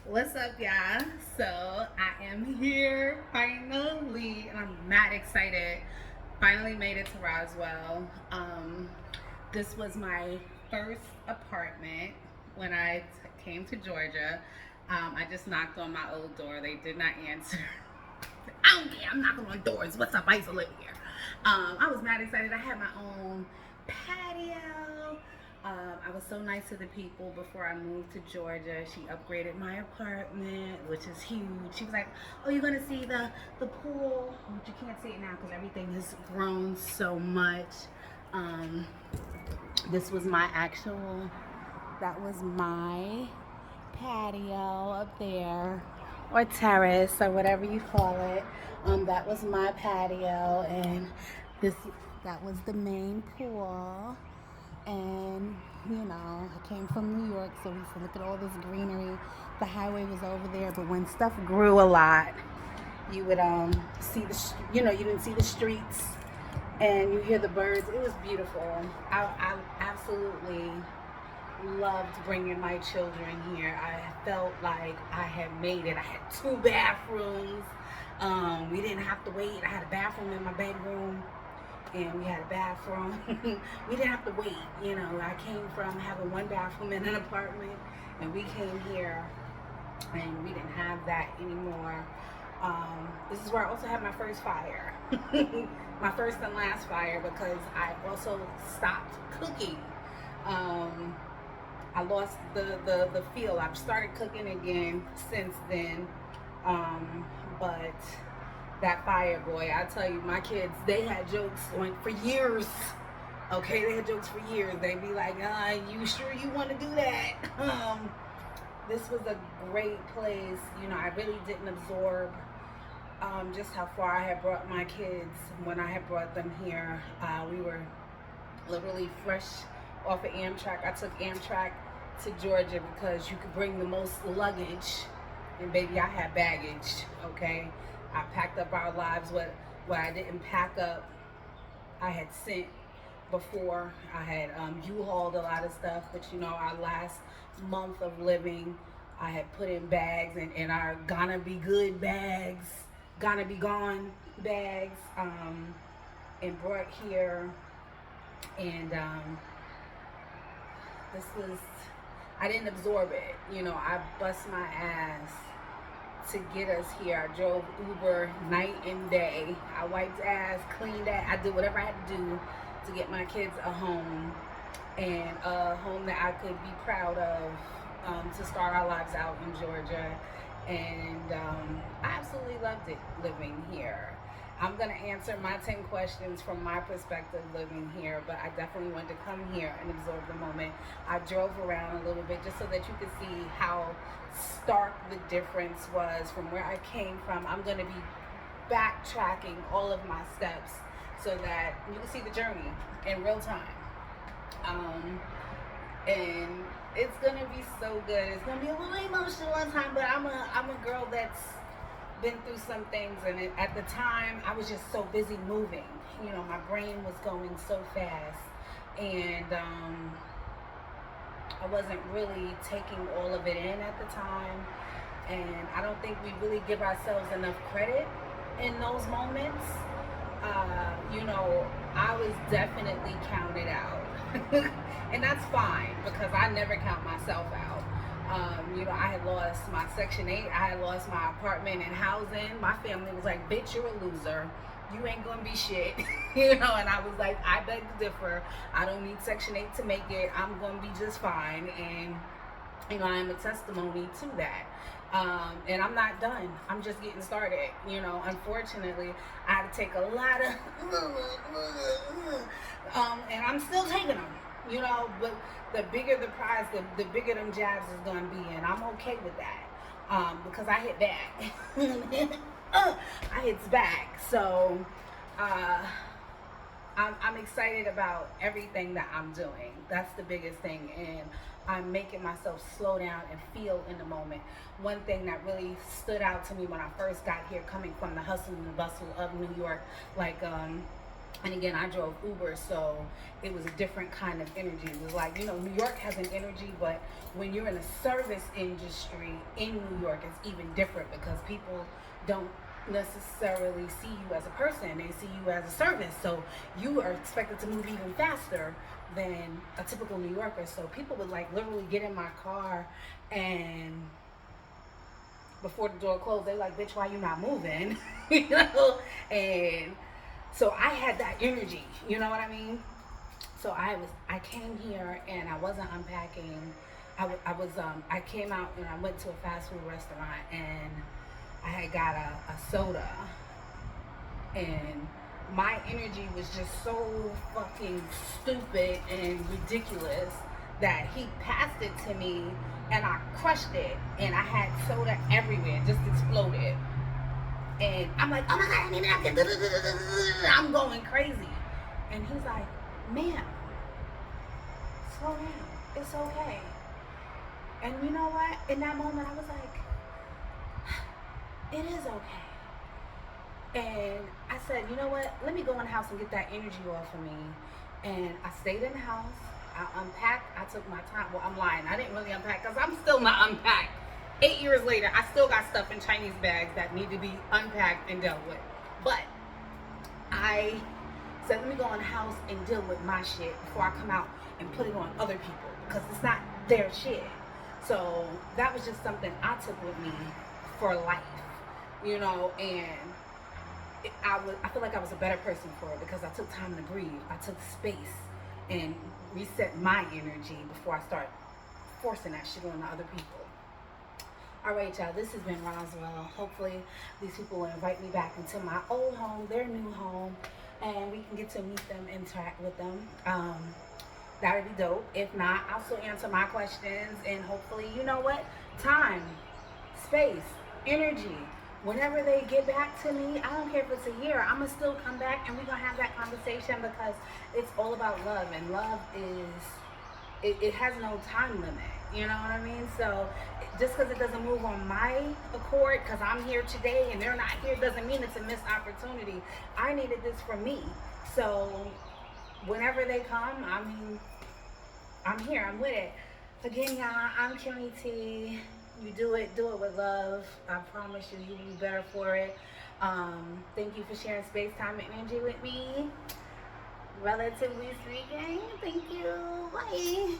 What's up, y'all? So I am here finally, and I'm mad excited. Finally made it to Roswell. This was my first apartment when came to Georgia. I just knocked on my old door. They did not answer. I don't care. I'm knocking on doors. What's up? I used to live here. I was mad excited. I had my own patio. I was so nice to the people before I moved to Georgia. She upgraded my apartment, which is huge. She was like, "Oh, you're gonna see the pool, but you can't see it now because everything has grown so much." Um, this was my actual. That was my patio up there, or terrace, or whatever you call it. That was my patio, and this that was the main pool. And I came from New York, so we used to look at all this greenery. The highway was over there, but when stuff grew a lot, you would see you didn't see the streets, and you hear the birds. It was beautiful. I absolutely loved bringing my children here. I felt like I had made it. I had two bathrooms. We didn't have to wait. I had a bathroom in my bedroom, and we had a bathroom. We didn't have to wait. I came from having one bathroom in an apartment, and we came here, and we didn't have that anymore. This is where I also had my first fire, my first and last fire, because I also stopped cooking. Um, I lost the feel. I've started cooking again since then. But that fire, boy, I tell you, my kids, they had jokes on for years. Okay, they had jokes for years. They'd be like, you sure you want to do that? This was a great place. I really didn't absorb just how far I had brought my kids when I had brought them here. We were literally fresh off of Amtrak. I took Amtrak to Georgia because you could bring the most luggage, and baby, I had baggage. Okay, I packed up our lives. What I didn't pack up, I had sent before. I had U-hauled a lot of stuff, but our last month of living, I had put in bags, and our gonna be good bags, gonna be gone bags, and brought here. And this was, I didn't absorb it. I bust my ass to get us here. I drove Uber night and day. I wiped ass, cleaned ass. I did whatever I had to do to get my kids a home, and a home that I could be proud of, to start our lives out in Georgia. And I absolutely loved it living here. I'm going to answer my 10 questions from my perspective living here, but I definitely wanted to come here and absorb the moment. I drove around a little bit just so that you could see how stark the difference was from where I came from. I'm going to be backtracking all of my steps so that you can see the journey in real time. And it's gonna be so good. It's gonna be a little emotional one time, but I'm a girl that's been through some things, and at the time I was just so busy moving. My brain was going so fast, and I wasn't really taking all of it in at the time. And I don't think we really give ourselves enough credit in those moments. I was definitely counted out. And that's fine because I never count myself out. I had lost my Section 8, I had lost my apartment and housing. My family was like, "Bitch, you're a loser. You ain't gonna be shit." And I was like, "I beg to differ. I don't need Section 8 to make it. I'm gonna be just fine." And I am a testimony to that. And I'm not done. I'm just getting started. Unfortunately, I had to take a lot of, and I'm still taking them. But the bigger the prize, the bigger them jabs is gonna be, and I'm okay with that, because I hit back. I hits back. So, I'm excited about everything that I'm doing. That's the biggest thing, and I'm making myself slow down and feel in the moment. One thing that really stood out to me when I first got here, coming from the hustle and the bustle of New York, like And again, I drove Uber, so it was a different kind of energy. It was like, New York has an energy, but when you're in a service industry in New York, it's even different because people don't necessarily see you as a person, they see you as a service. So you are expected to move even faster than a typical New Yorker. So people would like literally get in my car, and before the door closed, they like, bitch, why you not moving? And so I had that energy, you know what I mean? So I came here and I wasn't unpacking. I came out and I went to a fast food restaurant, and I had got a soda, and my energy was just so fucking stupid and ridiculous that he passed it to me, and I crushed it, and I had soda everywhere, it just exploded. And I'm like, oh my God, I need a napkin. I'm going crazy. And he's like, ma'am, slow down. It's okay. And you know what? In that moment, I was like, it is okay. And I said, you know what? Let me go in the house and get that energy off of me. And I stayed in the house. I unpacked. I took my time. Well, I'm lying. I didn't really unpack because I'm still not unpacked. 8 years later, I still got stuff in Chinese bags that need to be unpacked and dealt with. But I said, let me go in the house and deal with my shit before I come out and put it on other people because it's not their shit. So that was just something I took with me for life, and I feel like I was a better person for it because I took time to breathe. I took space and reset my energy before I start forcing that shit on the other people. All right, y'all, this has been Roswell. Hopefully these people will invite me back into my old home, their new home, and we can get to meet them, interact with them. That would be dope. If not, I'll still answer my questions, and hopefully, you know what? Time, space, energy. Whenever they get back to me, I don't care if it's a year, I'm going to still come back and we're going to have that conversation because it's all about love, and love it has no time limit. You know what I mean? So just because it doesn't move on my accord, because I'm here today and they're not here, doesn't mean it's a missed opportunity. I needed this for me. So whenever they come, I'm here. I'm with it. Again, y'all, I'm Kimmy T. You do it with love. I promise you, you'll be better for it. Thank you for sharing space, time, and energy with me. Relatively speaking, thank you. Bye.